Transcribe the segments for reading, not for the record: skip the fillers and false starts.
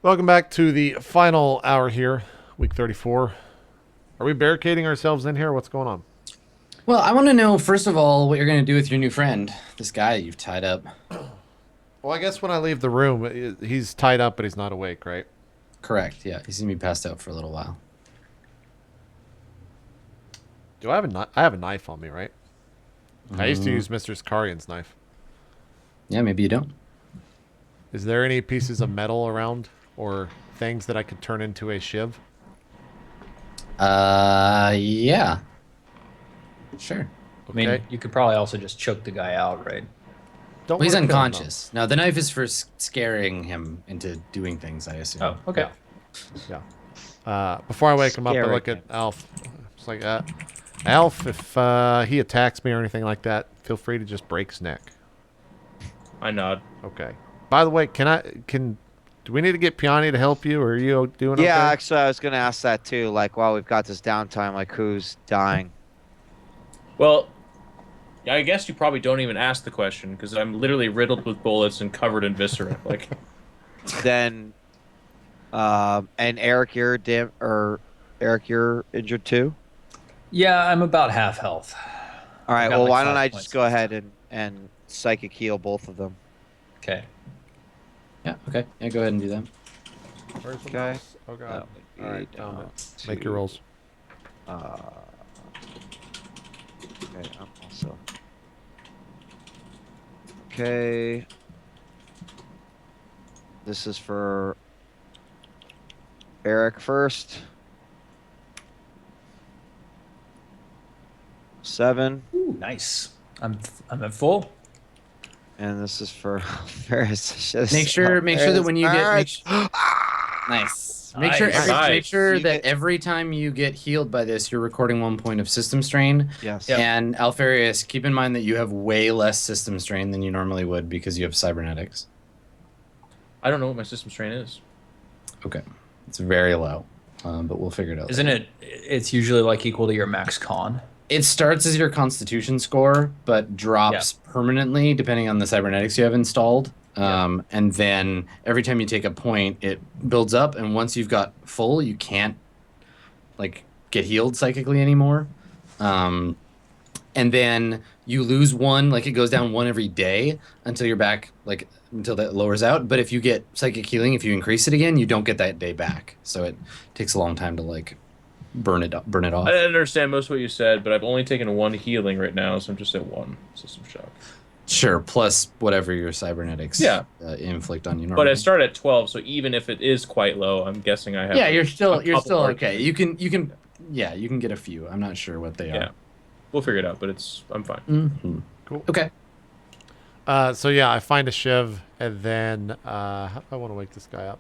Welcome back to the final hour here, week 34. Are we barricading ourselves in here? What's going on? Well, I want to know, first of all, what you're going to do with your new friend, this guy you've tied up. Well, I guess when I leave the room, he's tied up, but he's not awake, right? Correct, yeah. He's going to be passed out for a little while. Do I have a knife? I have a knife on me, right? I used to Mm, use Mr. Skarian's knife. yeah, maybe you don't. Is there any pieces of metal around or things that I could turn into a shiv? Yeah, sure. I mean, Okay. you could probably also just choke the guy out, right? Don't Well, he's want to kill him, unconscious. No, the knife is for scaring him into doing things, I assume. Oh, okay. though. Yeah. Before I wake him up, I Scary look at him. Alf. It's like, Alf, if he attacks me or anything like that, feel free to just break his neck. I nod. Okay. By the way, do we need to get Piani to help you, or are you doing okay? Yeah, actually, I was gonna ask that too. Like, while we've got this downtime, like, who's dying? Well, yeah, I guess you probably don't even ask the question because I'm literally riddled with bullets and covered in viscera. Like, Then, and Eric, Eric, you're injured too. Yeah, I'm about half health. All right. got, Well, like, why don't 5 I points just go ahead and psychic heal both of them? Okay. Yeah, okay. Yeah, go ahead and do that. Where's the Okay. mouse? Oh god. That would be All right, found down it. Make your to, rolls. Okay, I'm also. Okay. This is for Eric first. 7. Ooh, nice. I'm at full. And this is for Ferris. Make sure that when you get nice. Make sure Nice. make sure You that get- every time you get healed by this, you're recording 1 point of system strain. Yes. Yep. And Alfarius, keep in mind that you have way less system strain than you normally would because you have cybernetics. I don't know what my system strain is. Okay. It's very low. But we'll figure it out. Isn't it? It's usually like equal to your max con. It starts as your constitution score, but drops permanently depending on the cybernetics you have installed. And then every time you take a point, it builds up. And once you've got full, you can't like get healed psychically anymore. And then you lose 1, like it goes down 1 every day until you're back, like until that lowers out. But if you get psychic healing, if you increase it again, you don't get that day back. So it takes a long time to like burn it off. I didn't understand most of what you said, but I've only taken 1 healing right now, so I'm just at 1 system shock. Sure, plus whatever your cybernetics inflict on you normally. But I start at 12, so even if it is quite low, I'm guessing I have. Yeah, like, you're a still couple more okay. healings. You can you can get a few. I'm not sure what they Yeah, are. we'll figure it out, but I'm fine. Mm-hmm. Cool. Okay. So yeah, I find a shiv, and then how do I want to wake this guy up?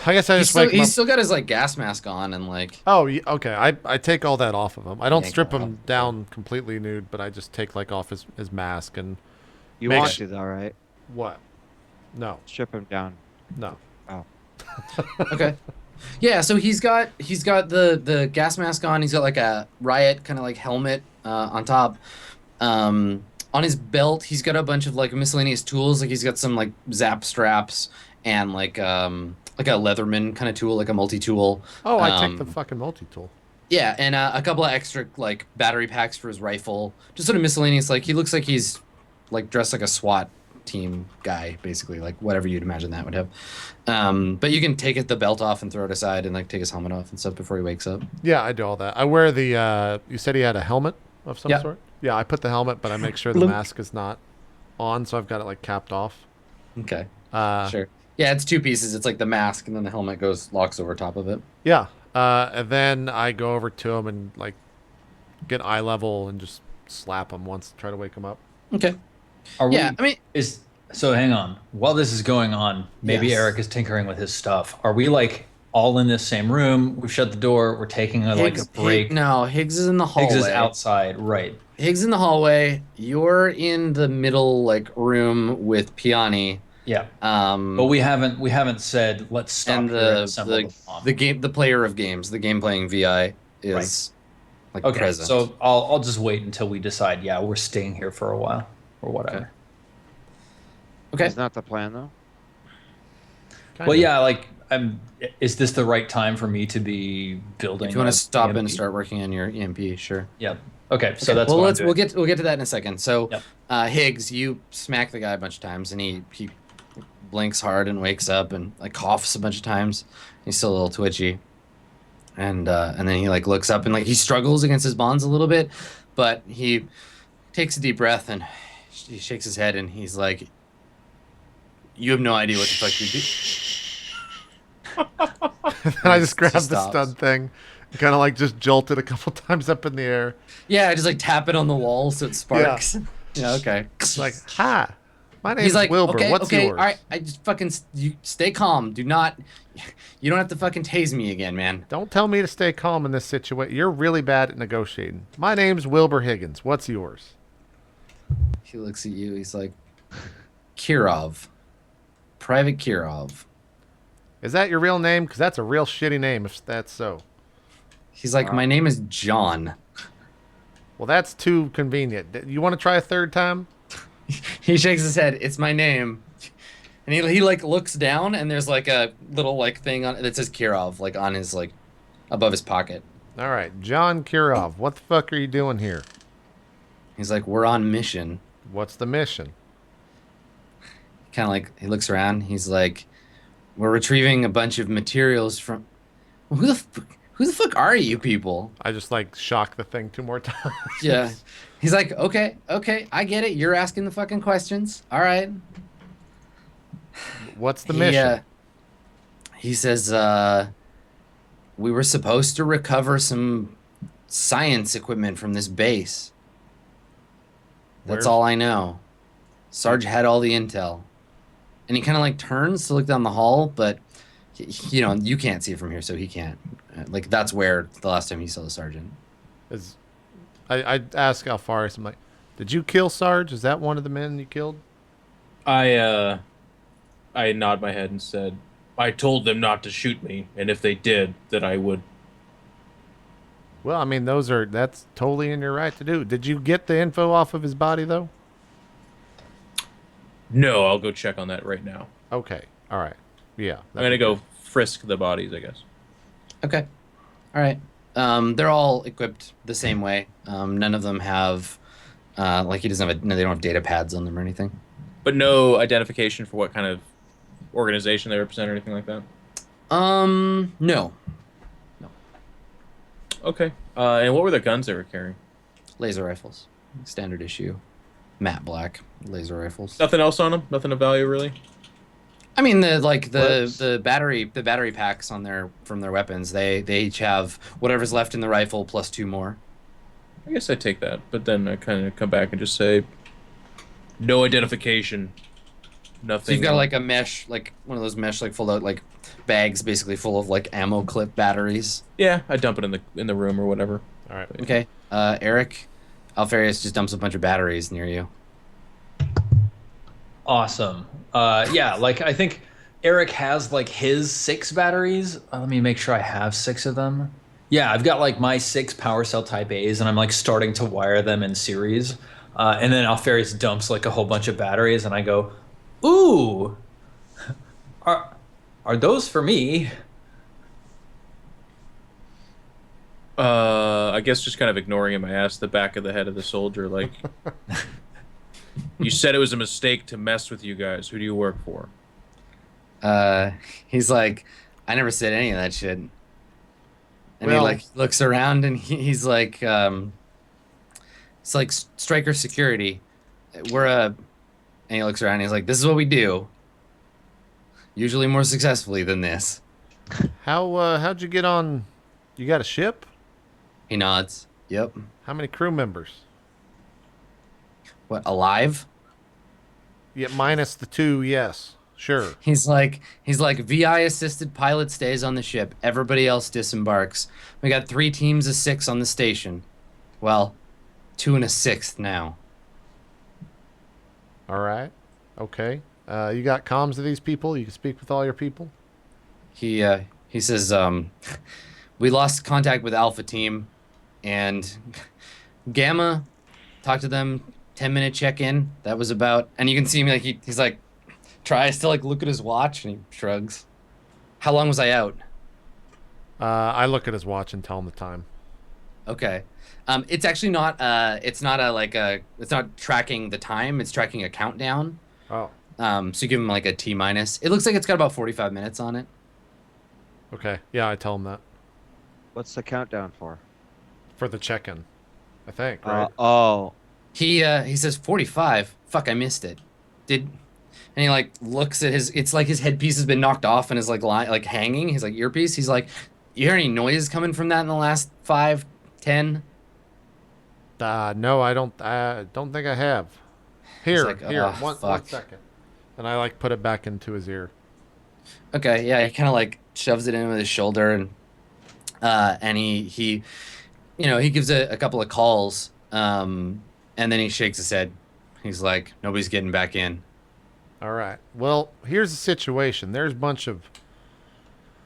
I guess I just wake him He's up. still got his like gas mask on and like. Oh, okay. I take all that off of him. I don't Yeah, strip go him down completely nude, but I just take like off his mask and You Make want su- to, though, right? what? No, Strip him down. no. Okay. Yeah, so he's got the gas mask on. He's got like a riot kind of like helmet on top. On his belt, he's got a bunch of like miscellaneous tools. Like he's got some like zap straps and like a Leatherman kind of tool, like a multi-tool. Oh, I take the fucking multi-tool. Yeah, and a couple of extra like battery packs for his rifle. Just sort of miscellaneous. Like he looks like he's like dressed like a SWAT team guy, basically, like whatever you'd imagine that would have. But you can take the belt off and throw it aside and like take his helmet off and stuff before he wakes up. Yeah, I do all that. I wear the. You said he had a helmet of some Yeah. sort. Yeah, I put the helmet, but I make sure the mask is not on, so I've got it like capped off. Okay, Uh, sure. Yeah, it's 2 pieces. It's like the mask and then the helmet locks over top of it. Yeah. And then I go over to him and like get eye level and just slap him once, try to wake him up. Okay. Are Yeah, we? I mean, So hang on. While this is going on, maybe Yes. Eric is tinkering with his stuff. Are we like all in this same room? We've shut the door. We're taking like a break. No, Higgs is in the hallway. Higgs is outside, right? Higgs in the hallway. You're in the middle like room with Piani. Yeah. But But we haven't said let's stop and here and the assemble the bomb. the player of games, the game playing VI is like Okay, present. so I'll just wait until we decide. Yeah, we're staying here for a while or whatever. Okay. Is not the plan, though. Well, yeah, like is this the right time for me to be building? If you want a to stop EMP? and start working on your EMP, sure. Yep. Okay, so Okay, that's well, what I'm doing. we'll get to that in a second. So, Yep. Higgs, you smack the guy a bunch of times, and he blinks hard and wakes up and like coughs a bunch of times. He's still a little twitchy, and then he like looks up and like he struggles against his bonds a little bit, but he takes a deep breath and he shakes his head and he's like, "You have no idea what the fuck you do." And I just grabbed the stops. stun thing, kind of like just jolted a couple times up in the air. Yeah, just like tap it on the wall so it sparks. Yeah, okay. It's like, hi, my name's He's like, Wilbur. okay, What's okay, yours? all right. I just fucking you stay calm. Do not, you don't have to fucking tase me again, man. Don't tell me to stay calm in this situation. You're really bad at negotiating. My name's Wilbur Higgins. What's yours? He looks at you. He's like, Kirov, Private Kirov. Is that your real name? Because that's a real shitty name if that's so. He's like, my name is John. Well, that's too convenient. You want to try a third time? He shakes his head. It's my name. And he like looks down and there's like a little like thing on that says Kirov like on his like above his pocket. All right, John Kirov. What the fuck are you doing here? He's like, we're on mission. What's the mission? Kind of like he looks around. He's like, we're retrieving a bunch of materials from. Who the fuck are you people? I just like shock the thing 2 more times. Yeah. He's like, okay, I get it. You're asking the fucking questions. All right. What's the mission? He says, we were supposed to recover some science equipment from this base. That's all I know. Sarge had all the intel. And he kind of like turns to look down the hall, but you know, you can't see it from here, so he can't. Like that's where the last time he saw the sergeant. I ask Alfaris, I'm like, did you kill Sarge? Is that one of the men you killed? I nod my head and said, I told them not to shoot me, and if they did, that I would. Well, I mean, that's totally in your right to do. Did you get the info off of his body, though? No, I'll go check on that right now. Okay. All right. Yeah. I'm going to go frisk the bodies, I guess. Okay. All right. They're all equipped the same way. None of them have, like he doesn't have no, they don't have data pads on them or anything. But no identification for what kind of organization they represent or anything like that? No. Okay. And what were the guns they were carrying? Laser rifles. Standard issue. Matte black laser rifles. Nothing else on them? Nothing of value, really? I mean, the battery packs on from their weapons, they each have whatever's left in the rifle plus 2 more. I guess I take that, but then I kind of come back and just say, no identification, nothing. So you've got like a mesh, like one of those mesh, like fold out like bags, basically full of like ammo clip batteries. Yeah, I dump it in the room or whatever. All right. Okay, Eric, Alfarius just dumps a bunch of batteries near you. Awesome. Yeah, like I think Eric has like his 6 batteries. Let me make sure I have 6 of them. Yeah, I've got like my 6 power cell type A's and I'm like starting to wire them in series. And then Alfarius dumps like a whole bunch of batteries and I go, ooh, are those for me? I guess just kind of ignoring him, I asked the back of the head of the soldier, like, you said it was a mistake to mess with you guys. Who do you work for? He's like, I never said any of that shit. And Well- he like looks around and he's like, it's like Striker Security. And he looks around and he's like, this is what we do. Usually more successfully than this. How'd you get on? You got a ship? He nods. Yep. How many crew members? What, alive? Yeah, minus the 2, yes. Sure. He's like VI assisted pilot stays on the ship. Everybody else disembarks. We got 3 teams of 6 on the station. Well, 2 and a 6th now. All right. Okay. You got comms to these people? You can speak with all your people? He says, we lost contact with Alpha Team, and Gamma, talked to them, 10-minute check-in. That was about, and you can see me like he's like, tries to like look at his watch, and he shrugs. How long was I out? I look at his watch and tell him the time. Okay. It's actually not. It's not It's not tracking the time. It's tracking a countdown. Oh, So you give him like a T minus. It looks like it's got about 45 minutes on it. okay. Yeah, I tell him that What's the countdown for? for the check-in. I think, right? Oh, He says 45. Fuck, I missed it. And he like looks at his. It's like his headpiece has been knocked off and is like hanging. He's like earpiece. He's like, you hear any noise coming from that in the last 5, 10? No, I don't. I don't think I have. Here, like, here. "Oh, One fuck." second. And I like put it back into his ear. Okay, yeah, he kind of like shoves it in with his shoulder and he he gives a couple of calls and then he shakes his head. He's like, nobody's getting back in. All right. Well, here's the situation. There's a bunch of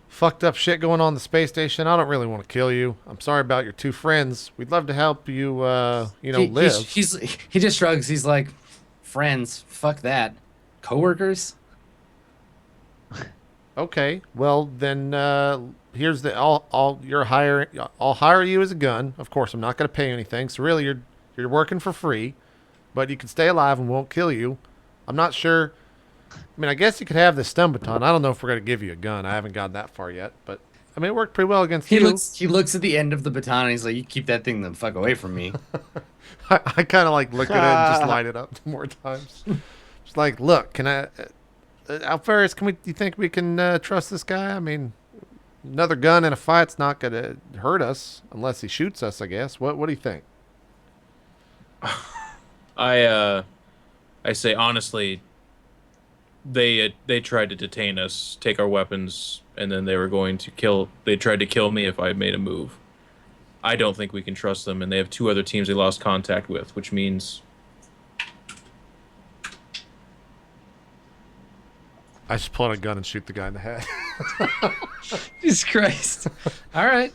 fucked up shit going on in the space station. I don't really want to kill you. I'm sorry about your 2 friends. We'd love to help you, live. He just shrugs. He's like, friends, fuck that. Coworkers? Okay. Well, then here's the I'll hire you as a gun. Of course, I'm not going to pay you anything. So really, you're working for free, but you can stay alive and won't kill you. I'm not sure. I mean, I guess you could have this stun baton. I don't know if we're going to give you a gun. I haven't gotten that far yet, but I mean, it worked pretty well against He you. looks at the end of the baton and he's like, you keep that thing the fuck away from me. I kind of like look at it and just light it up more times. Just like, look, can I, Alfarius, you think we can trust this guy? I mean, another gun in a fight's not going to hurt us unless he shoots us, I guess. What do you think? I say honestly, they tried to detain us, take our weapons, and then they were going to kill. They tried to kill me if I made a move. I don't think we can trust them, and they have 2 other teams they lost contact with, which means I just pull out a gun and shoot the guy in the head. Jesus Christ. All right.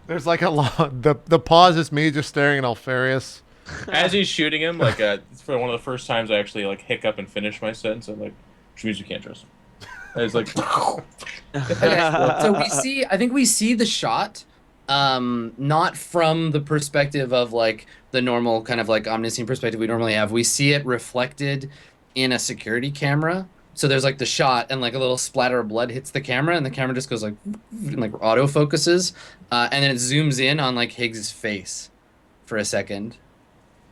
There's like the pause is me just staring at Alfarius. as he's shooting him, like for one of the first times I actually like hiccup and finish my sentence. I'm like, which means you can't trust him. And it's like, So I think we see the shot, not from the perspective of like the normal kind of like omniscient perspective we normally have. We see it reflected in a security camera. So there's like the shot and like a little splatter of blood hits the camera and the camera just goes like auto focuses. And then it zooms in on like Higgs' face for a second.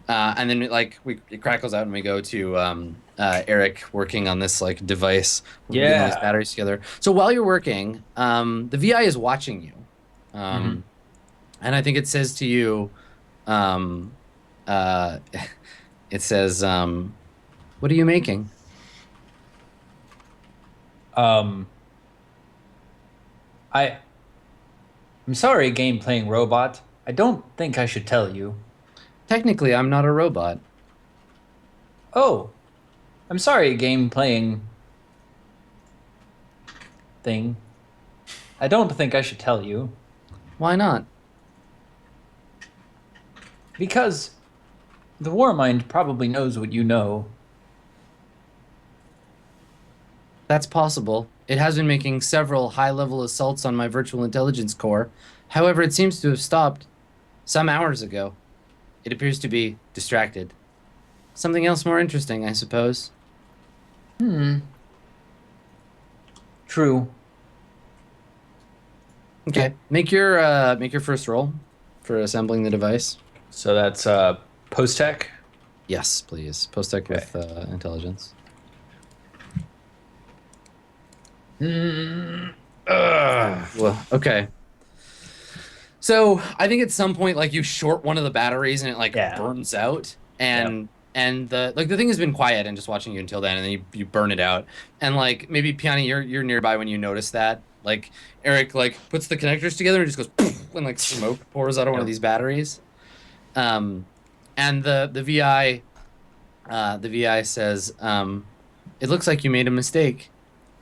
And then it crackles out and we go to Eric working on this like device. We're getting all these batteries together. So while you're working, the VI is watching you. And I think it says to you, it says, what are you making? I'm sorry, game playing robot. I don't think I should tell you. Technically, I'm not a robot. Oh, I'm sorry, game playing thing. I don't think I should tell you. Why not? Because the Warmind probably knows what you know. That's possible. It has been making several high-level assaults on my virtual intelligence core. However, it seems to have stopped some hours ago. It appears to be distracted. Something else more interesting, I suppose. True. Okay. Make your first roll for assembling the device. So that's post-tech. Yes, please. Post-tech with intelligence. Well, okay. So I think at some point, like you short one of the batteries and it burns out, and the thing has been quiet and just watching you until then, and then you burn it out, and like maybe Piani, you're nearby when you notice that. Like Eric puts the connectors together and just goes poof, and like smoke pours out of one of these batteries, and the VI says, it looks like you made a mistake.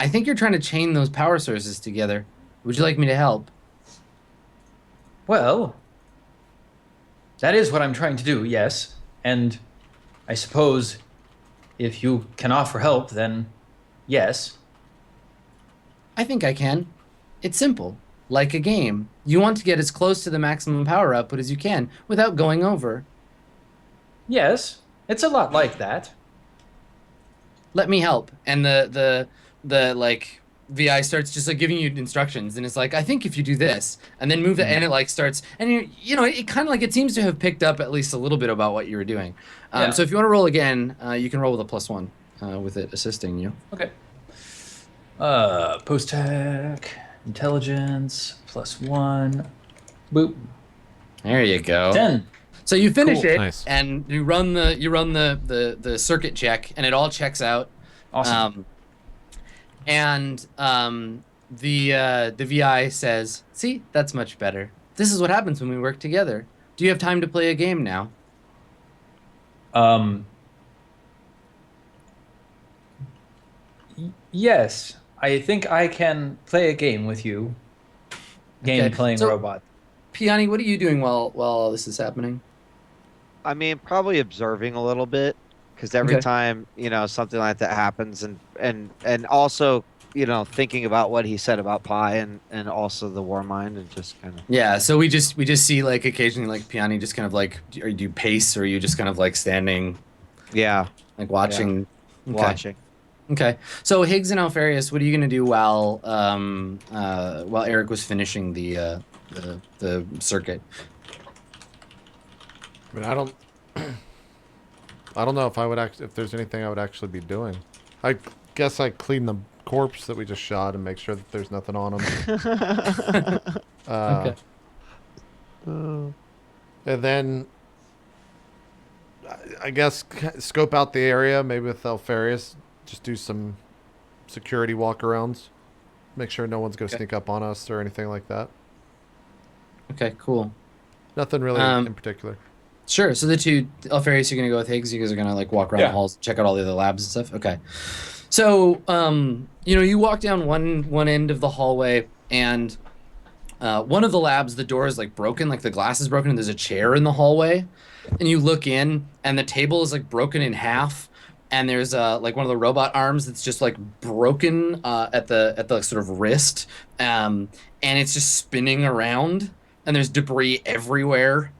I think you're trying to chain those power sources together. Would you like me to help? Well, that is what I'm trying to do, yes. And I suppose if you can offer help, then yes. I think I can. It's simple. Like a game. You want to get as close to the maximum power output as you can without going over. Yes, it's a lot like that. Let me help. And the like VI starts just like giving you instructions, and it's like, I think if you do this and then move it, and it like starts, and you know, it kind of like, it seems to have picked up at least a little bit about what you were doing. Yeah. So if you want to roll again, you can roll with a +1 with it assisting you. Okay. Post-tech, intelligence, +1. Boop. There you go. 10. So you finish Cool. it, Nice. and you run the circuit check, and it all checks out. Awesome. The VI says, "See, that's much better. This is what happens when we work together. Do you have time to play a game now?" Yes, I think I can play a game with you. Okay, Playing so- robot. Piani, what are you doing while all this is happening? I mean, probably observing a little bit, because every Okay. time, you know, something like that happens, and also, you know, thinking about what he said about Pi and also the War Mind, and just kind of. Yeah, so we just see like occasionally like Piani just kind of like, do you pace, or are you just kind of like standing, Yeah, like watching? Okay. watching. Okay. So Higgs and Alfarius, what are you gonna do while Eric was finishing the circuit? I mean, I don't know if I would if there's anything I would actually be doing. I guess I clean the corpse that we just shot and make sure that there's nothing on him. Okay. And then I guess scope out the area, maybe with Alfarius, just do some security walkarounds. Make sure no one's going to Okay. sneak up on us or anything like that. Okay. Cool. Nothing really in particular. Sure. So the two Alfarius, you're gonna go with Higgs. You guys are gonna like walk around the Yeah. halls, check out all the other labs and stuff. Okay. So you know, you walk down one end of the hallway, and one of the labs, the door is like broken, like the glass is broken, and there's a chair in the hallway. And you look in, and the table is like broken in half, and there's like one of the robot arms that's just like broken at the sort of wrist, and it's just spinning around, and there's debris everywhere.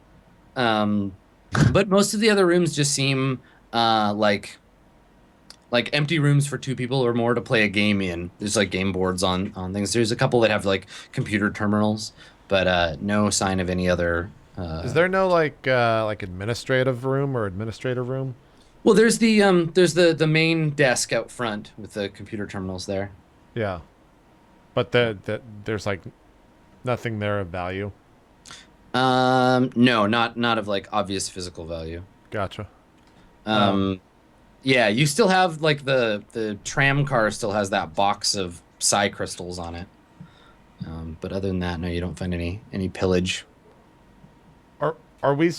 But most of the other rooms just seem like empty rooms for two people or more to play a game in. There's like game boards on things. There's a couple that have like computer terminals, but no sign of any other. Is there no like administrative room or administrator room? Well, there's the main desk out front with the computer terminals there. Yeah, but there's like nothing there of value. No, not of like obvious physical value. Gotcha. Yeah, you still have like the tram car still has that box of psi crystals on it. But other than that, no, you don't find any pillage. Are we?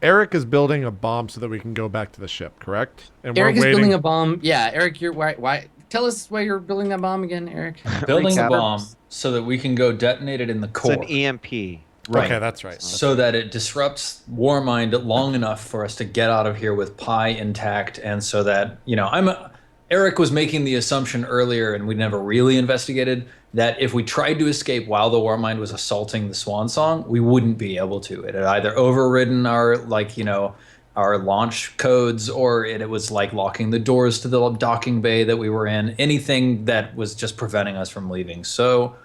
Eric is building a bomb so that we can go back to the ship, correct? And Eric we're is waiting. building a bomb. Yeah, Eric, you're why? Tell us why you're building that bomb again, Eric. Building a Recap. bomb so that we can go detonate it in the It's core. an EMP. Right. Okay, that's right. So that it disrupts Warmind long enough for us to get out of here with Pi intact, and so that, you know, Eric was making the assumption earlier, and we never really investigated, that if we tried to escape while the Warmind was assaulting the Swan Song, we wouldn't be able to. It had either overridden our, like, you know, our launch codes, or it was like locking the doors to the docking bay that we were in. Anything that was just preventing us from leaving. So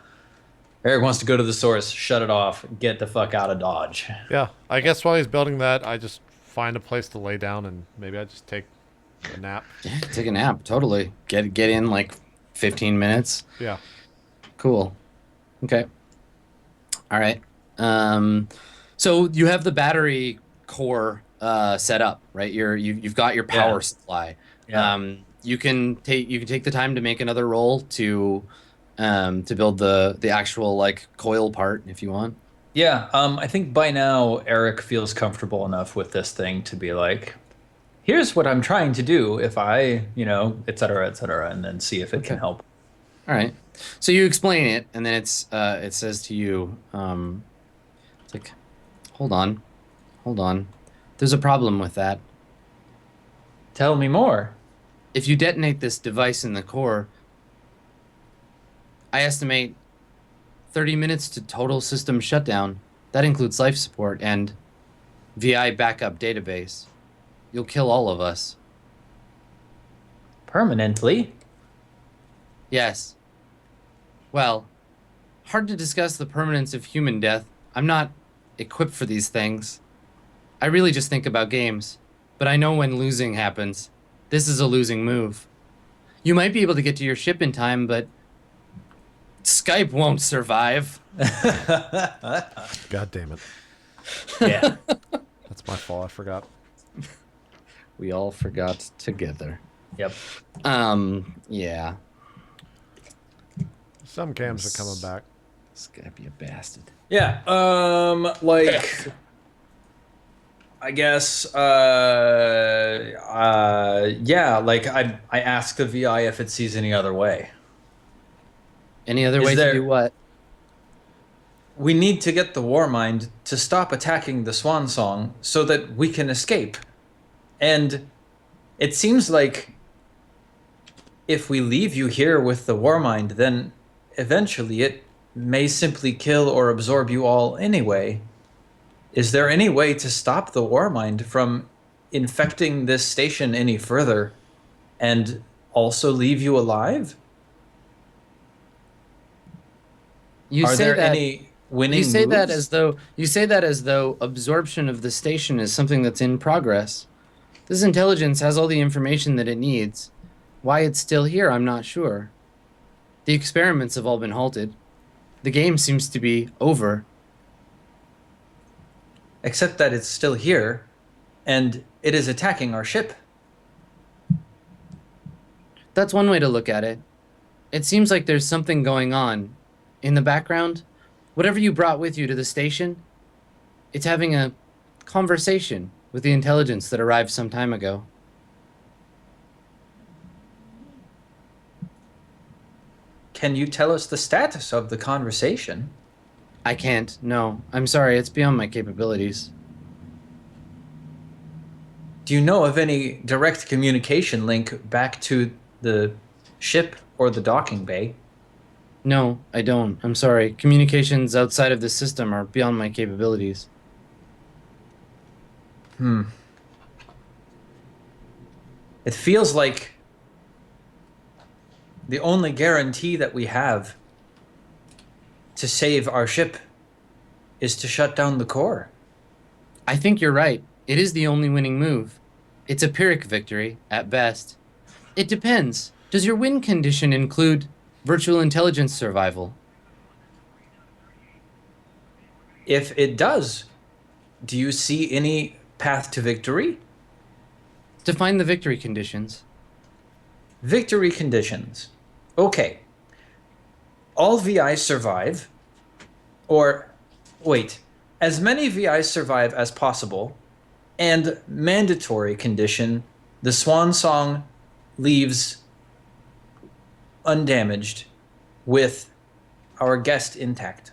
Eric wants to go to the source, shut it off, get the fuck out of Dodge. Yeah, I guess while he's building that, I just find a place to lay down and maybe I just take a nap. Yeah, take a nap. Totally. Get in like 15 minutes. Yeah. Cool. Okay. All right. So you have the battery core set up, right? You've got your power supply. Yeah. You can take the time to make another roll to build the actual like coil part if you want. Yeah, I think by now Eric feels comfortable enough with this thing to be like, here's what I'm trying to do if I, you know, et cetera, and then see if it can help. All right. So you explain it, and then it says to you, it's like, hold on. There's a problem with that. Tell me more. If you detonate this device in the core, I estimate 30 minutes to total system shutdown. That includes life support and VI backup database. You'll kill all of us. Permanently? Yes. Well, hard to discuss the permanence of human death. I'm not equipped for these things. I really just think about games. But I know when losing happens. This is a losing move. You might be able to get to your ship in time, but Skype won't survive. God damn it. Yeah. That's my fault. I forgot. We all forgot together. Yep. Yeah. Some cams are coming back. Skype, you bastard. Yeah. Like, I guess. Yeah. Like, I asked the VI if it sees any other way. Any other Is way there- to do what? We need to get the Warmind to stop attacking the Swan Song so that we can escape. And it seems like if we leave you here with the Warmind, then eventually it may simply kill or absorb you all anyway. Is there any way to stop the Warmind from infecting this station any further and also leave you alive? You Are say there that any winning you say that moves? as though absorption of the station is something that's in progress. This intelligence has all the information that it needs. Why it's still here, I'm not sure. The experiments have all been halted. The game seems to be over. Except that it's still here, and it is attacking our ship. That's one way to look at it. It seems like there's something going on. In the background, whatever you brought with you to the station, it's having a conversation with the intelligence that arrived some time ago. Can you tell us the status of the conversation? I can't, no. I'm sorry, it's beyond my capabilities. Do you know of any direct communication link back to the ship or the docking bay? No, I don't. I'm sorry. Communications outside of this system are beyond my capabilities. It feels like the only guarantee that we have to save our ship is to shut down the core. I think you're right. It is the only winning move. It's a Pyrrhic victory, at best. It depends. Does your win condition include virtual intelligence survival? If it does, do you see any path to victory? Define the victory conditions. Victory conditions. Okay. All VIs survive, or wait, as many VIs survive as possible, and mandatory condition, the Swan Song leaves undamaged with our guest intact.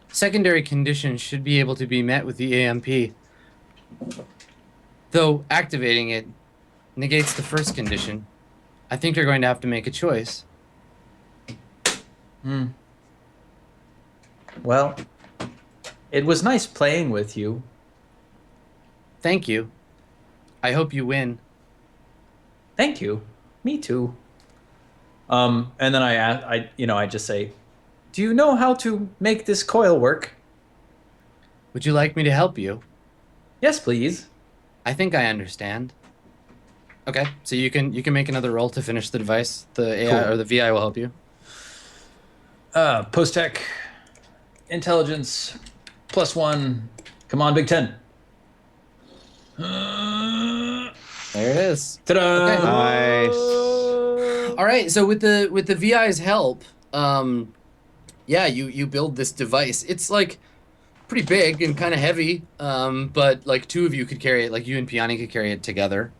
Secondary conditions should be able to be met with the AMP. Though activating it negates the first condition. I think you're going to have to make a choice. Well, it was nice playing with you. Thank you. I hope you win. Thank you. Me too. And then I just say, do you know how to make this coil work? Would you like me to help you? Yes, please. I think I understand. Okay, so you can make another roll to finish the device. The AI Cool. or the VI will help you. Post-tech, intelligence, +1. Come on, Big 10. There it is. Ta-da! Okay. Nice. All right, so with the VI's help, yeah, you build this device. It's like pretty big and kind of heavy, but like two of you could carry it. Like you and Piani could carry it together.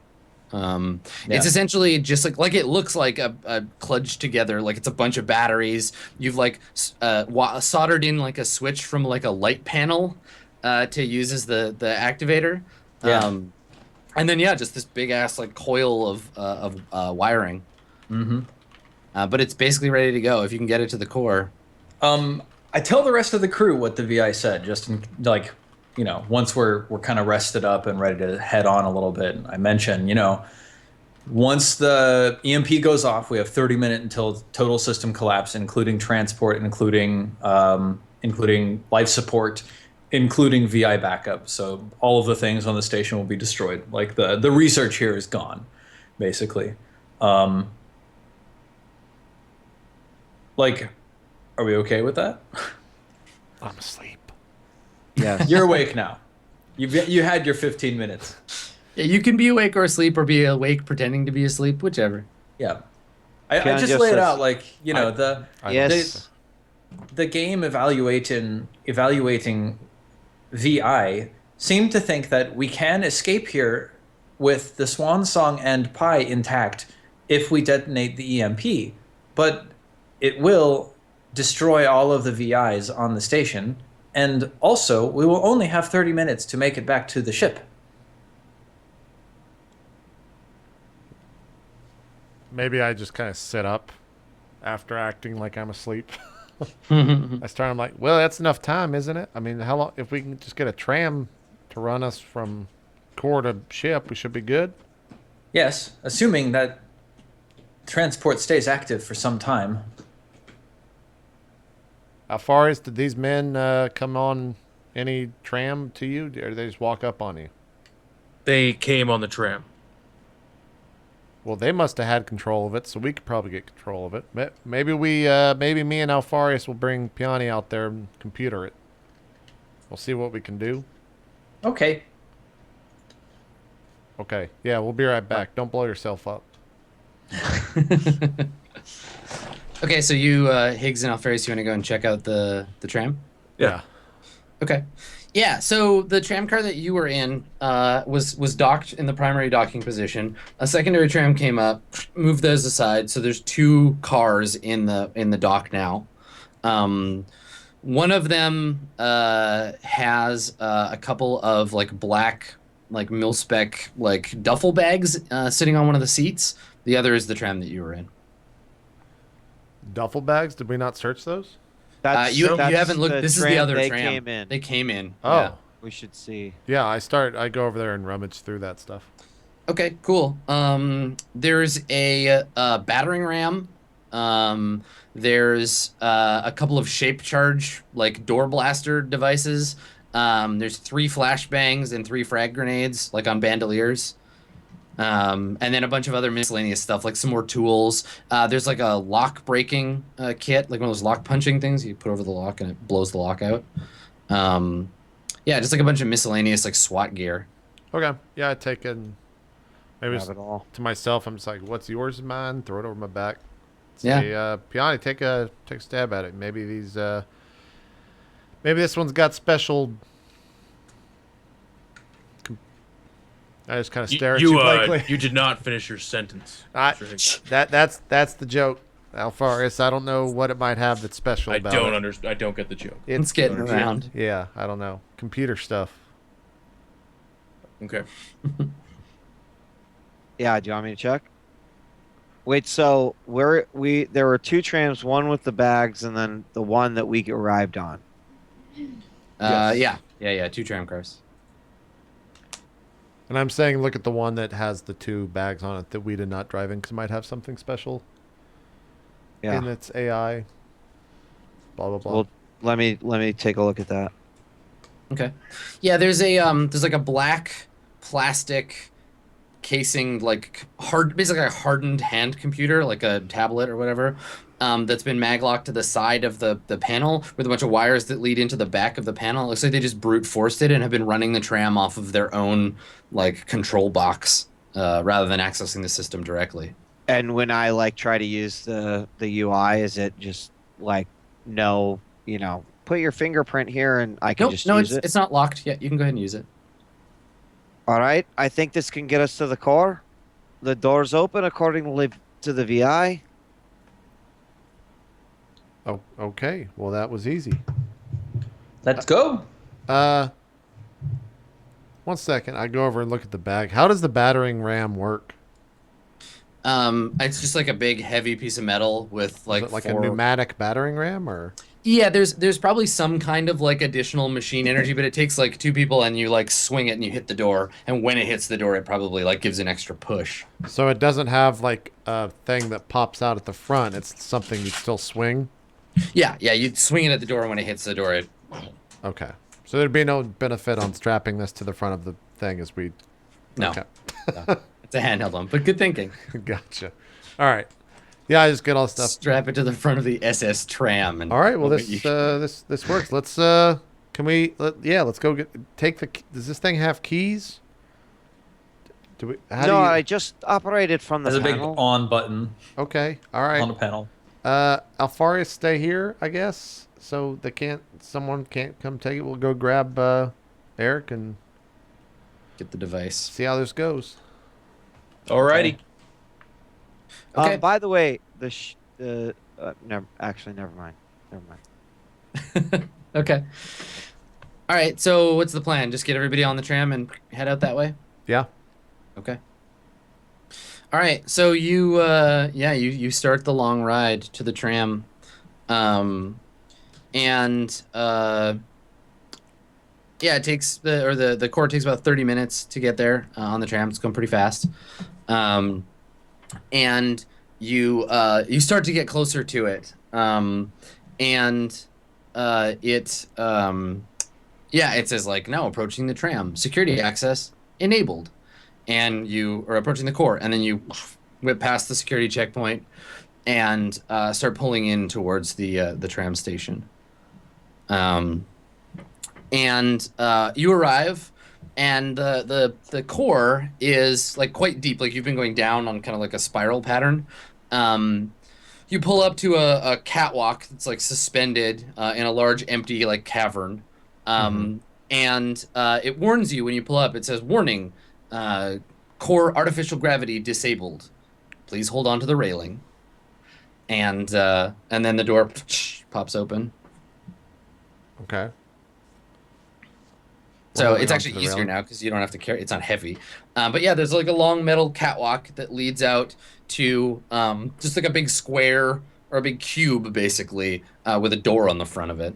It's essentially just like it looks like a kludged together, like it's a bunch of batteries. You've like soldered in like a switch from like a light panel to use as the activator. Yeah. And then yeah, just this big ass like coil of wiring. Mm-hmm. But it's basically ready to go if you can get it to the core. I tell the rest of the crew what the VI said, just in, like, once we're kind of rested up and ready to head on a little bit. I mentioned, once the EMP goes off, we have 30 minutes until total system collapse, including transport, including life support, including VI backup. So all of the things on the station will be destroyed. Like the research here is gone, basically. Like, are we okay with that? I'm asleep. Yes. You're awake now. You had your 15 minutes. Yeah, you can be awake or asleep, or be awake pretending to be asleep, whichever. Yeah. I Ken just just lay it says- out like, Yes. the game evaluating VI seemed to think that we can escape here with the Swan Song and Pi intact if we detonate the EMP, but it will destroy all of the VIs on the station, and also we will only have 30 minutes to make it back to the ship. Maybe I just kind of sit up after acting like I'm asleep. I start. I'm like, well, that's enough time, isn't it? I mean, how long? If we can just get a tram to run us from core to ship, we should be good. Yes, assuming that transport stays active for some time. How far did these men come on any tram to you, or did they just walk up on you? They came on the tram. Well, they must have had control of it, so we could probably get control of it. Maybe me and Alfarius will bring Piani out there and computer it. We'll see what we can do. Okay. Okay. Yeah, we'll be right back. Don't blow yourself up. Okay, so you, Higgs and Alfarius, you want to go and check out the tram? Yeah. Okay. Yeah, so the tram car that you were in was docked in the primary docking position. A secondary tram came up, moved those aside, so there's two cars in the dock now. One of them has a couple of like black, like mil-spec, like duffel bags sitting on one of the seats. The other is the tram that you were in. Duffel bags? Did we not search those? You haven't looked. This is the other they tram. came in. They came in. Oh. Yeah. We should see. Yeah, I go over there and rummage through that stuff. Okay, cool. There's a battering ram. There's a couple of shape charge, like door blaster devices. There's 3 flashbangs and 3 frag grenades, like on bandoliers. And then a bunch of other miscellaneous stuff, like some more tools. There's like a lock breaking kit, like one of those lock punching things. You put over the lock and it blows the lock out. Yeah, just like a bunch of miscellaneous like SWAT gear. Okay. Yeah, I take it. Maybe Have it all. to myself, I'm just like, what's yours and mine? Throw it over my back. Yeah. Say, Piani, take a stab at it. Maybe maybe this one's got special. I just kind of stare at you blankly. You did not finish your sentence. That's the joke, Alfarius. I don't know what it might have that's special I about don't it. understand. I don't get the joke. It's getting around. Yeah, I don't know. Computer stuff. Okay. Yeah, do you want me to check? Wait, so there were 2 trams, one with the bags, and then the one that we arrived on. Yeah, 2 tram cars. And I'm saying look at the one that has the 2 bags on it that we did not drive in because it might have something special Yeah. in its AI. Blah, blah, blah. Well, let me take a look at that. Okay. Yeah, there's like a black plastic casing, like basically a hardened hand computer, like a tablet or whatever, that's been maglocked to the side of the panel with a bunch of wires that lead into the back of the panel. It looks like they just brute forced it and have been running the tram off of their own like control box rather than accessing the system directly. And when I like try to use the UI, is it just like no, put your fingerprint here and I can just use it? It's not locked yet. You can go ahead and use it. All right, I think this can get us to the core. The door's open according to the VI. Oh, okay. Well, that was easy. Let's go. 1 second. I go over and look at the bag. How does the battering ram work? It's just like a big heavy piece of metal with Is it like a pneumatic battering ram or? Yeah, there's probably some kind of like additional machine energy, but it takes like two people and you like swing it and you hit the door, and when it hits the door, it probably like gives an extra push. So it doesn't have like a thing that pops out at the front. It's something you still swing. Yeah, you swing it at the door, and when it hits the door, it. Okay. So there'd be no benefit on strapping this to the front of the thing as we. No. Okay. No. It's a handheld one, but good thinking. Gotcha. All right. Yeah, I just get all the stuff. Strap it to the front of the SS tram. And All right. Well, you- this works. Let's can we? Let's go take the. Does this thing have keys? Do we? How do No, you, I just operated from the There's a big panel. on button Okay. All on the right. panel. Alfarius, stay here, I guess. So someone can't come take it. We'll go grab Eric and get the device. see how this goes. Alrighty. Okay. By the way, never mind. Okay. All right. So what's the plan? Just get everybody on the tram and head out that way. Yeah. Okay. All right. So you start the long ride to the tram, it takes the core takes about 30 minutes to get there on the tram. It's going pretty fast, and you start to get closer to it, it says like now approaching the tram, security access enabled, and you are approaching the core, and then you whip past the security checkpoint and start pulling in towards the tram station. You arrive, and the core is like quite deep, like you've been going down on kind of like a spiral pattern. You pull up to a catwalk that's like suspended in a large empty like cavern, and it warns you when you pull up. It says, "Warning, core artificial gravity disabled. Please hold on to the railing." And then the door pops open. Okay. So Holding it's on actually to the easier railing. now because you don't have to carry. It's not heavy. But yeah, there's like a long metal catwalk that leads out to just like a big square or a big cube, basically, with a door on the front of it.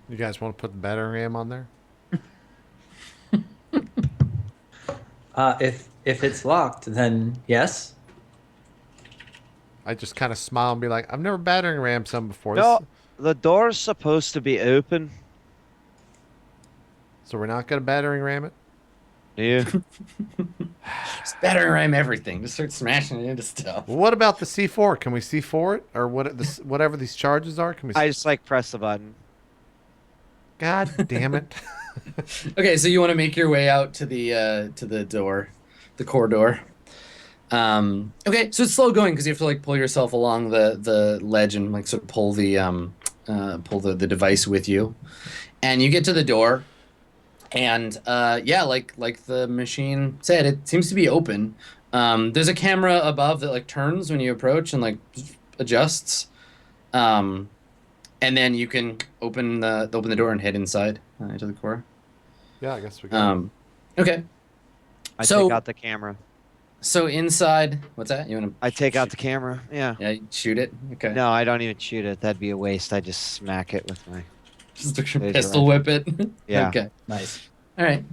You guys want to put the battering ram on there? If it's locked, then yes. I just kind of smile and be like, I've never battering rammed some before. No, the door's supposed to be open. So we're not going to battering ram it? Do you? Just battering ram everything. Just start smashing it into stuff. Well, what about the C4? Can we C4 it? Or whatever these charges are? Can we? I just like press the button. God damn it. Okay, so you want to make your way out to the door, the core door. Okay, so it's slow going because you have to like pull yourself along the ledge and like sort of pull the device with you, and you get to the door, and like the machine said, it seems to be open. There's a camera above that like turns when you approach and like adjusts, and then you can open the door and head inside into the core. Yeah, I guess we can. Okay. I So- take out the camera. So inside, what's that? You want to? I take out the camera. Yeah. Yeah, you shoot it. Okay. No, I don't even shoot it. That'd be a waste. I just smack it with my. Just a Laser pistol whip it. Yeah. Okay. Nice. All right.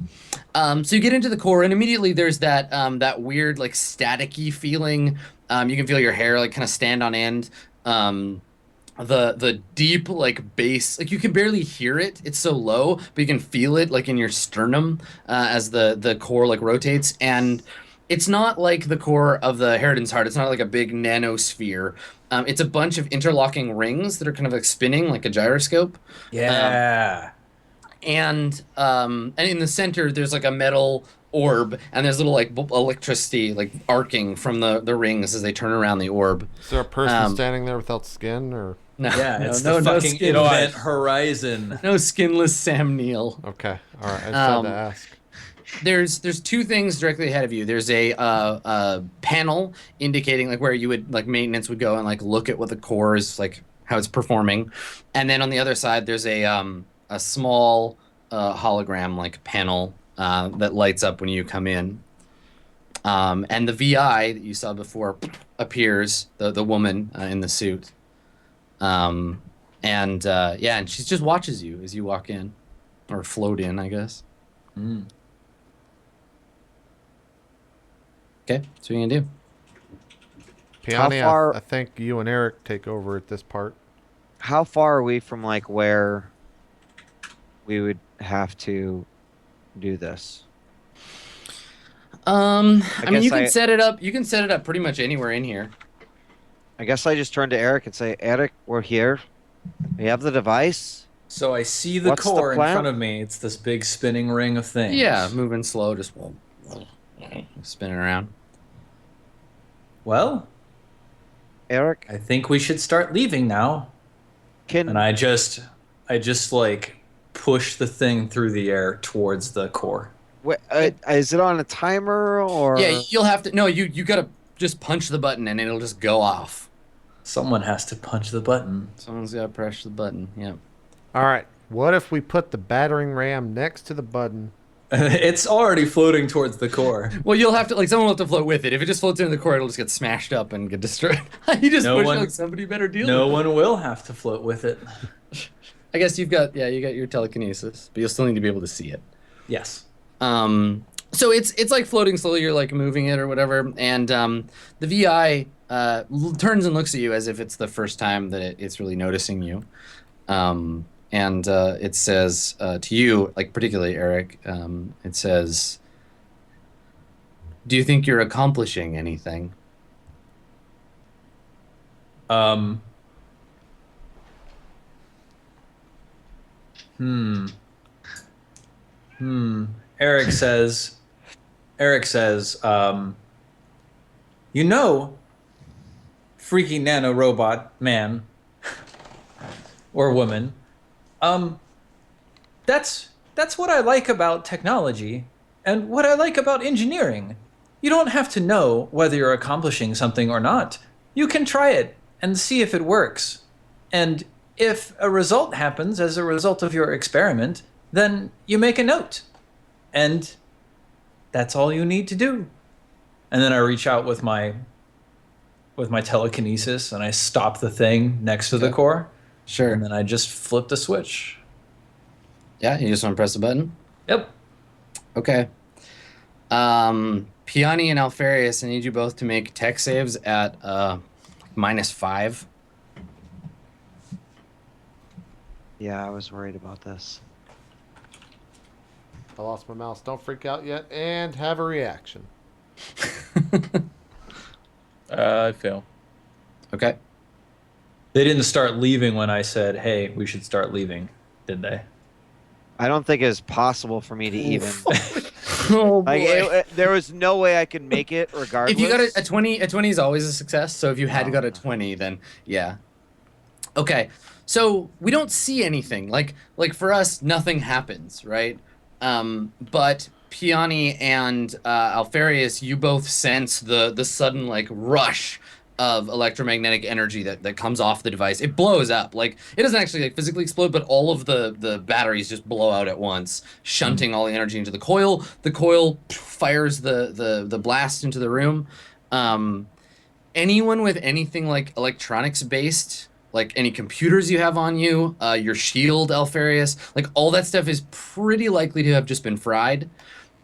So you get into the core, and immediately there's that weird like staticky feeling. You can feel your hair like kind of stand on end. The deep like bass, like you can barely hear it. It's so low, but you can feel it like in your sternum as the core like rotates. And it's not like the core of the Harridan's Heart. It's not like a big nanosphere. It's a bunch of interlocking rings that are kind of like spinning like a gyroscope. Yeah. And in the center there's like a metal orb, and there's little like electricity like arcing from the rings as they turn around the orb. Is there a person standing there without skin or? No, Yeah, it's no the fucking skinless, Event Horizon. no skinless Sam Neill. Okay. All right. I just had to ask. There's two things directly ahead of you. There's a panel indicating like where you would like maintenance would go and like look at what the core is like, how it's performing, and then on the other side there's a small hologram like panel that lights up when you come in. And the VI that you saw before appears, the woman in the suit. And she just watches you as you walk in, or float in, I guess. Mm. Okay, so what are you gonna do? Peony, How far- I think you and Eric take over at this part. How far are we from like where we would have to do this? I mean, guess you can set it up. You can set it up pretty much anywhere in here. I guess I just turn to Eric and say, Eric, we're here. We have the device. So I see the What's the core in plan? front of me. It's this big spinning ring of things. Yeah, moving slow, just spinning around. Well, Eric, I think we should start leaving now. can And I just like push the thing through the air towards the core. is it on a timer or? Yeah, you'll have to. No, you gotta just punch the button and it'll just go off. Someone has to punch the button. Someone's gotta press the button. Yeah. All right. What if we put the battering ram next to the button? It's already floating towards the core. Well, you'll have to someone will have to float with it. If it just floats into the core, it'll just get smashed up and get destroyed. You just No push one- it like somebody better deal. No with it. one will have to float with it. I guess you got your telekinesis, but you'll still need to be able to see it. Yes. So it's like floating slowly. You're like moving it or whatever, and the VI turns and looks at you as if it's the first time that it's really noticing you, and it says to you, like particularly Eric, it says, "Do you think you're accomplishing anything?" Eric says, you know, freaky nano robot man or woman, that's what I like about technology and what I like about engineering. You don't have to know whether you're accomplishing something or not. You can try it and see if it works. And if a result happens as a result of your experiment, then you make a note. And that's all you need to do. And then I reach out with my telekinesis and I stop the thing next to the core. Sure. And then I just flip the switch. Yeah, you just want to press the button. Yep. Okay. Peony and Alfarius, I need you both to make tech saves at -5. Yeah, I was worried about this. I lost my mouse. Don't freak out yet. And have a reaction. I fail. Okay. They didn't start leaving when I said, hey, we should start leaving, did they? I don't think it's possible for me to even. Oh Like, there was no way I could make it regardless. If you got a 20, a 20 is always a success. So if you had got a 20, then yeah. Okay. So we don't see anything. Like for us, nothing happens, right? But Peony and Alfarius, you both sense the sudden like rush of electromagnetic energy that comes off the device. It blows up. Like it doesn't actually like physically explode, but all of the batteries just blow out at once, shunting all the energy into the coil. The coil fires the blast into the room. Anyone with anything like electronics based, like any computers you have on you, your shield, Alfarius, like all that stuff is pretty likely to have just been fried.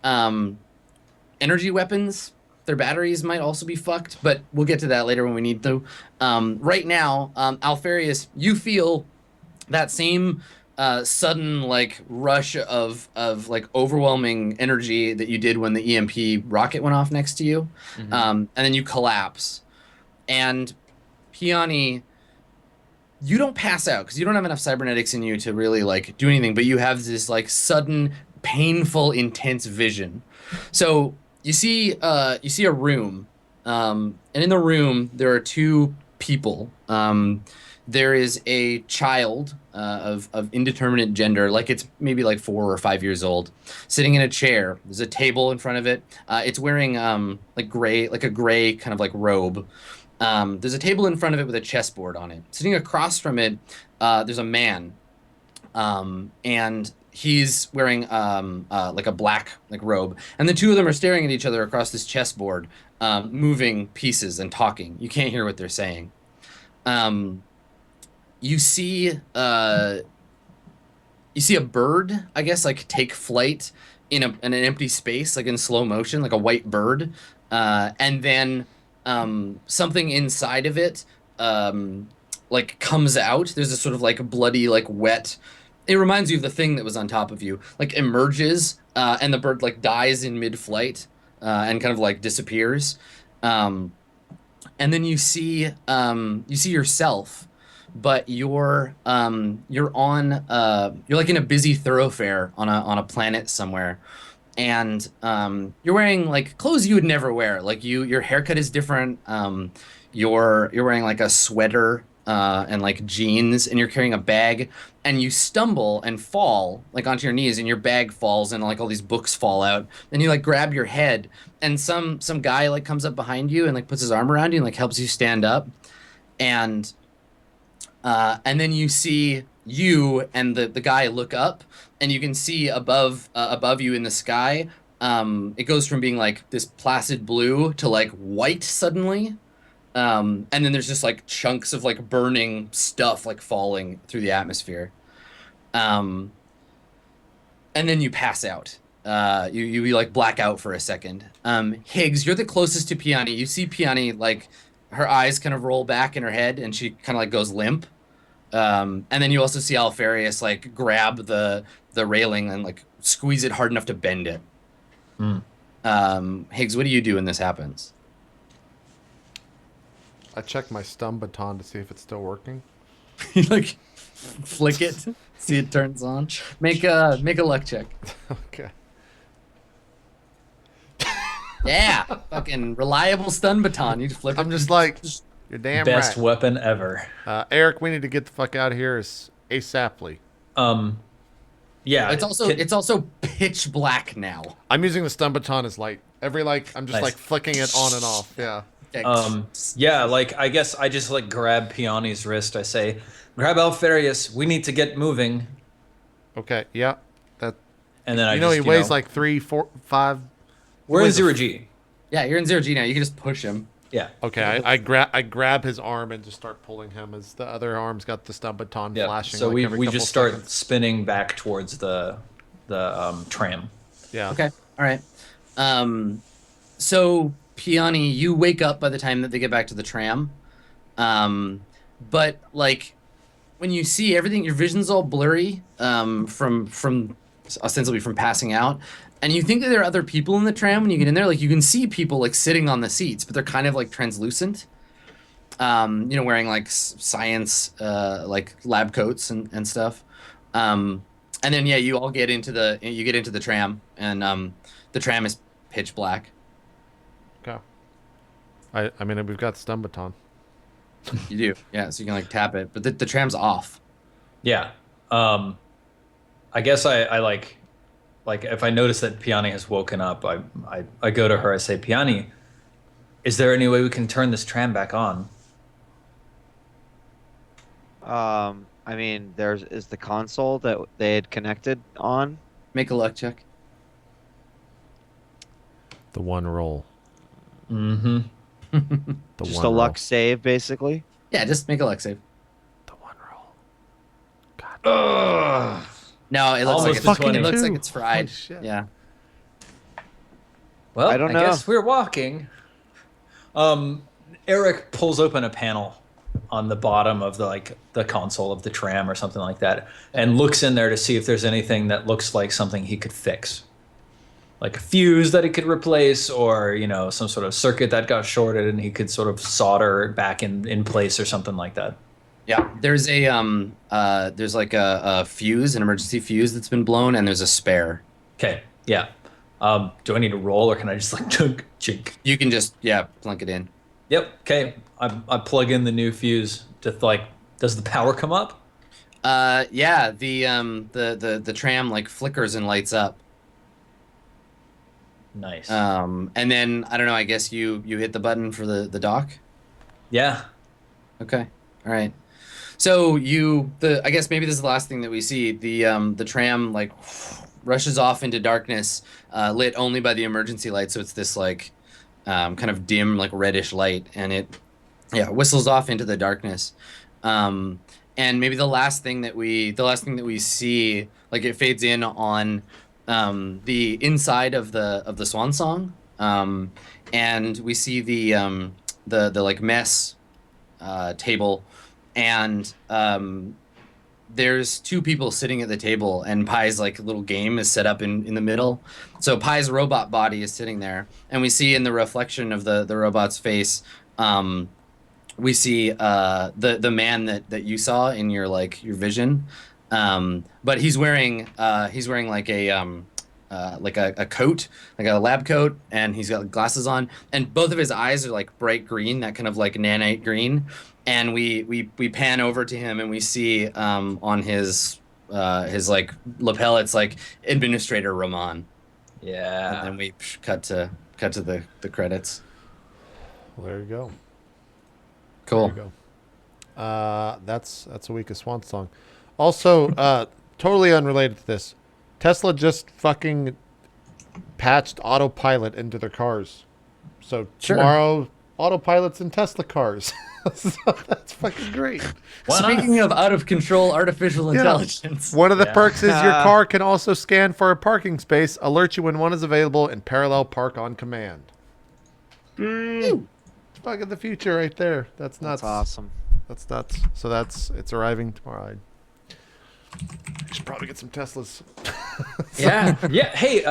Energy weapons, their batteries might also be fucked, but we'll get to that later when we need to. Right now, Alfarius, you feel that same sudden like rush of like overwhelming energy that you did when the EMP rocket went off next to you, and then you collapse. And Peony, you don't pass out because you don't have enough cybernetics in you to really like do anything, but you have this like sudden, painful, intense vision. So you see a room, and in the room there are two people. There is a child of indeterminate gender, like it's maybe like 4 or 5 years old, sitting in a chair. There's a table in front of it. It's wearing like a gray kind of like robe. There's a table in front of it with a chessboard on it. Sitting across from it, there's a man, and he's wearing like a black like robe, and the two of them are staring at each other across this chessboard, moving pieces and talking. You can't hear what they're saying. You see a bird, I guess, like take flight in an empty space, like in slow motion, like a white bird, and then something inside of it like comes out. There's a sort of like bloody, like wet. It reminds you of the thing that was on top of you, like emerges, and the bird like dies in mid-flight, and kind of like disappears. And then you see yourself, but you're on you're like in a busy thoroughfare on a planet somewhere, and you're wearing like clothes you would never wear. Like your haircut is different. You're wearing like a sweater and like jeans, and you're carrying a bag, and you stumble and fall like onto your knees, and your bag falls, and like all these books fall out. Then you like grab your head, and some guy like comes up behind you and like puts his arm around you and like helps you stand up, and then you see you and the guy look up, and you can see above you in the sky. It goes from being like this placid blue to like white suddenly. And then there's just like chunks of like burning stuff like falling through the atmosphere. And then you pass out. You like black out for a second. Higgs, you're the closest to Peony. You see Peony like her eyes kind of roll back in her head, and she kind of like goes limp. And then you also see Alfarius like grab the railing and like squeeze it hard enough to bend it. Higgs, what do you do when this happens? I check my stun baton to see if it's still working. You like flick it, see it turns on. Make a luck check. Okay. Yeah, fucking reliable stun baton. You just flip it. I'm just like, you're damn Best right. weapon ever. Eric, we need to get the fuck out of here as ASAPly. Yeah. It's also pitch black now. I'm using the stun baton as light. I'm just Nice. like flicking it on and off. Yeah. Okay. Yeah, like I guess I just like grab Peony's wrist. I say, "Grab Alfarius. We need to get moving." Okay. Yeah. That. And then He weighs like 3, 4, 5. we're in weighs a- 0G. Yeah, you're in 0G now. You can just push him. Yeah. Okay. I grab his arm and just start pulling him as the other arm's got the stun baton Yeah. flashing. So like every we couple just start seconds. spinning back towards the tram. Yeah. Okay. All right. So Peony, you wake up by the time that they get back to the tram. But like when you see everything, your vision's all blurry from ostensibly from passing out. And you think that there are other people in the tram when you get in there. Like you can see people like sitting on the seats, but they're kind of like translucent. Wearing like science like lab coats and stuff. And then yeah, you all get into the tram, and the tram is pitch black. Okay. I mean, we've got stun baton. You do, yeah. So you can like tap it, but the tram's off. Yeah. I guess I like if I notice that Peony has woken up, I go to her. I say, Peony, is there any way we can turn this tram back on? I mean, is the console that they had connected on. Make a luck check. The one roll. Mm-hmm. Just a luck save, basically. Yeah, just make a luck save. The one roll. God. No, it looks Almost like a 20. it looks like it's fried. Holy shit. Yeah. Well, I don't know. guess we're walking. Eric pulls open a panel on the bottom of the console of the tram or something like that, and looks in there to see if there's anything that looks like something he could fix, like a fuse that he could replace, or some sort of circuit that got shorted and he could sort of solder it back in place or something like that. Yeah. There's there's like a fuse, an emergency fuse that's been blown, and there's a spare. Okay, yeah. Do I need to roll, or can I just like chink? You can just plunk it in. Yep. Okay. I plug in the new fuse. Does the power come up? Yeah. The tram like flickers and lights up. Nice. And then I don't know. I guess you hit the button for the dock. Yeah. Okay. All right. So I guess maybe this is the last thing that we see. The tram like rushes off into darkness, lit only by the emergency light. So it's this like kind of dim, like reddish light, and it whistles off into the darkness. And maybe the last thing that we see, like it fades in on the inside of the Swan Song, and we see the like mess table, and there's two people sitting at the table, and Pai's like little game is set up in the middle. So Pai's robot body is sitting there, and we see in the reflection of the robot's face, we see the man that you saw in your vision, but he's wearing like a coat, like a lab coat, and he's got glasses on, and both of his eyes are like bright green, that kind of like nanite green. And we pan over to him, and we see on his like lapel, it's like Administrator Roman. Yeah. And then we cut to the credits. Well, there you go. Cool. There you go. That's a week of Swan Song. Also, totally unrelated to this, Tesla just fucking patched autopilot into their cars. So Sure. tomorrow, autopilot's in Tesla cars. So that's fucking great. Why not? Speaking of out of control artificial Yeah. intelligence. One of the Yeah. perks is your car can also scan for a parking space, alert you when one is available, and parallel park on command. It's fucking the future right there. That's nuts. That's awesome. That's nuts. So it's arriving tomorrow. I should probably get some Teslas. Yeah. Yeah. Hey,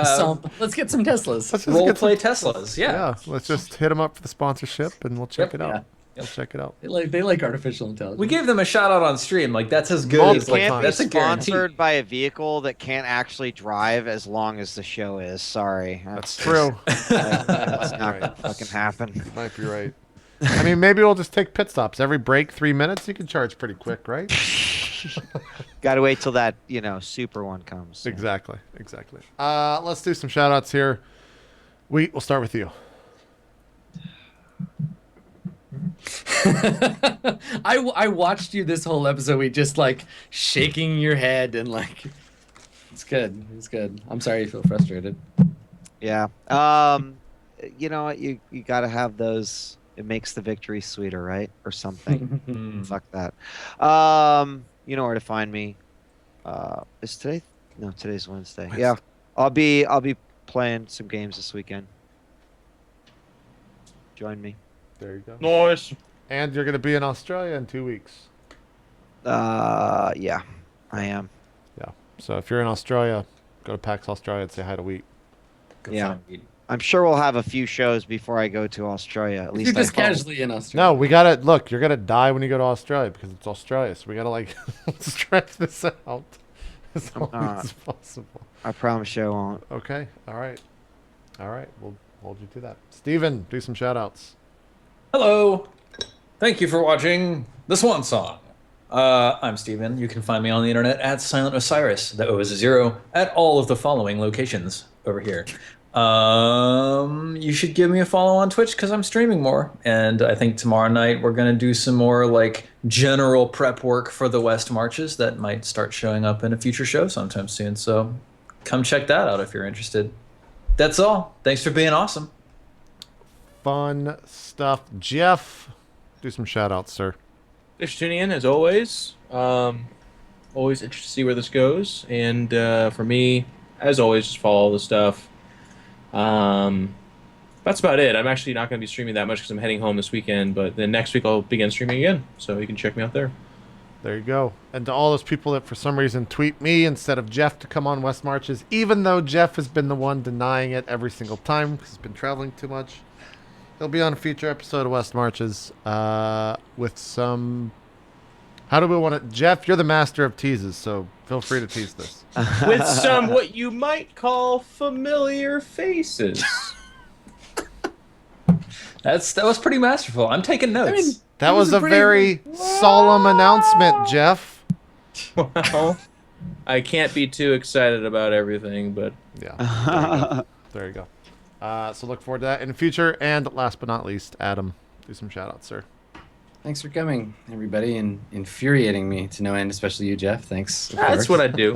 Let's get some Teslas. Let's just role get play Teslas. Yeah. Yeah, let's just hit them up for the sponsorship, and we'll check Yep. it out. Yeah. We'll check it out. They like artificial intelligence. We gave them a shout out on stream. Like that's as good Multiple as like times. that's a guarantee. Sponsored by a vehicle that can't actually drive as long as the show is. Sorry. That's true. That's not Right. gonna fucking happen. You might be right. I mean, maybe we'll just take pit stops every break, 3 minutes. You can charge pretty quick, right? Got to wait till that super one comes. Exactly. Let's do some shout outs here. We'll start with you. I watched you this whole episode. We just like shaking your head and like it's good. It's good. I'm sorry you feel frustrated. Yeah. You know what? You got to have those. It makes the victory sweeter, right? Or something. Fuck that. You know where to find me. Is today? No, today's Wednesday. Yeah. I'll be playing some games this weekend. Join me. There you go. Nice. And you're going to be in Australia in 2 weeks. Yeah, I am. Yeah. So if you're in Australia, go to PAX Australia and say hi to Wheat. Yeah. I'm sure we'll have a few shows before I go to Australia. At least You're just I hope. casually in Australia. No, we got to look. You're going to die when you go to Australia because it's Australia. So we got to like stretch this out as long as possible. I promise you I won't. Okay. All right. We'll hold you to that. Steven, do some shout outs. Hello. Thank you for watching The Swan Song. I'm Steven. You can find me on the internet at Silent Osiris. The O is a 0 at all of the following locations over here. You should give me a follow on Twitch because I'm streaming more. And I think tomorrow night we're going to do some more like general prep work for the West Marches that might start showing up in a future show sometime soon. So come check that out if you're interested. That's all. Thanks for being awesome. Fun stuff. Geoff, do some shout outs, sir. Thanks for tuning in, as always. Always interested to see where this goes. And for me, as always, just follow all the stuff. That's about it. I'm actually not going to be streaming that much because I'm heading home this weekend. But then next week I'll begin streaming again. So you can check me out there. There you go. And to all those people that for some reason tweet me instead of Geoff to come on West Marches, even though Geoff has been the one denying it every single time because he's been traveling too much. He'll be on a future episode of West Marches with some... How do we want to... Geoff, you're the master of teases, so feel free to tease this. With some what you might call familiar faces. That was pretty masterful. I'm taking notes. I mean, That it was a pretty- very solemn announcement, Geoff. Well, I can't be too excited about everything, but Yeah. There you go. So look forward to that in the future. And last but not least, Adam, do some shout outs, sir. Thanks for coming, everybody, and infuriating me to no end, especially you, Geoff. Thanks. of That's course. what I do.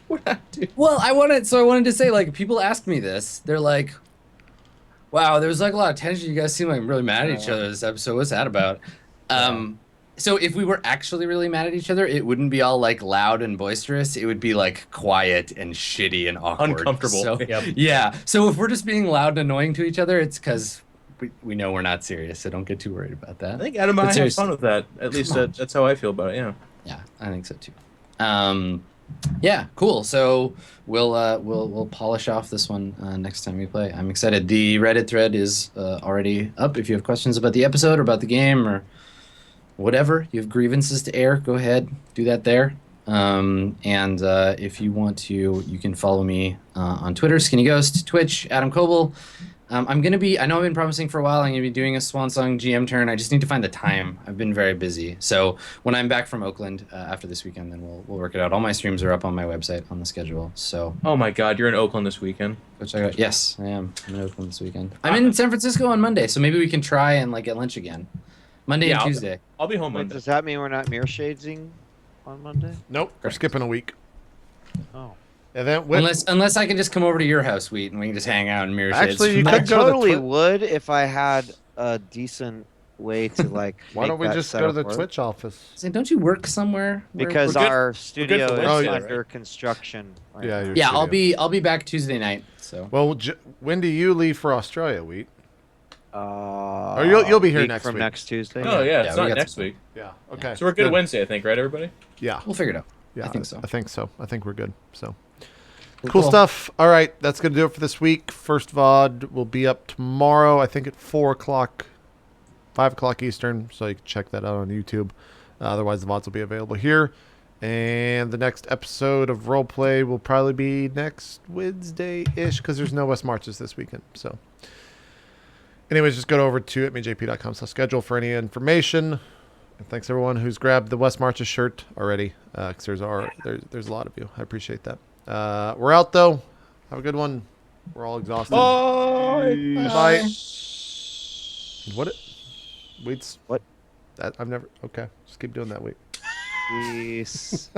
What I do. Well, I wanted to say, like, people ask me this. They're like, "Wow, there was like a lot of tension. You guys seem like really mad at each other this episode. What's that about?" So if we were actually really mad at each other, it wouldn't be all like loud and boisterous. It would be like quiet and shitty and awkward, Uncomfortable. So, Yep. yeah. So if we're just being loud and annoying to each other, it's because we know we're not serious. So don't get too worried about that. I think Adam and But I have seriously. fun with that. At least Come on. that's how I feel about it. Yeah. Yeah, I think so too. Yeah, cool. So we'll polish off this one next time we play. I'm excited. The Reddit thread is already up. If you have questions about the episode or about the game or whatever, you have grievances to air, go ahead, do that there. And if you want to, you can follow me on Twitter, Skinny Ghost, Twitch, Adam Koebel. I'm going to be, I know I've been promising for a while, I'm going to be doing a Swan Song GM turn. I just need to find the time. I've been very busy. So when I'm back from Oakland after this weekend, then we'll work it out. All my streams are up on my website on the schedule. So Oh my God, you're in Oakland this weekend. go check out. Yes, I am. I'm in Oakland this weekend. I'm in San Francisco on Monday, so maybe we can try and like get lunch again. Monday Yeah, and I'll- Tuesday. I'll be home Wait, Monday. does that mean we're not mirror shading on Monday? Nope. We're Correct. skipping a week. Oh. And then with, Unless I can just come over to your house, Wheat, and we can just hang out and mirror shades. Actually, you from I could there. go to the totally Twi- would if I had a decent way to like. why make don't we that just go to the setup work. Twitch office? Say, don't you work somewhere? Because we're good- our we're good studio for is Wednesday, under right? construction. Right Yeah, now. your Yeah, studio. I'll be back Tuesday night. So Well, when do you leave for Australia, Wheat? Or you'll be here week next from week. next Tuesday. Oh yeah, Yeah, it's we not got next some- week. Yeah. Okay. So we're good Wednesday, I think, right, everybody? Yeah. we'll figure it out. Yeah. I think so. I think so. I think we're good. So. Cool, Cool stuff. All right, that's gonna do it for this week. First VOD will be up tomorrow. I think at 4:00, 5:00 Eastern. So you can check that out on YouTube. Otherwise, the VODs will be available here. And the next episode of Roleplay will probably be next Wednesday-ish because there's no West Marches this weekend. So, anyways, just go over to itmeJP.com/schedule for any information. And thanks everyone who's grabbed the West Marches shirt already. Because there's a lot of you. I appreciate that. We're out though. Have a good one. We're all exhausted. Bye. Bye. What? Waits. What? That I've never. Okay, just keep doing that. Wait. Peace.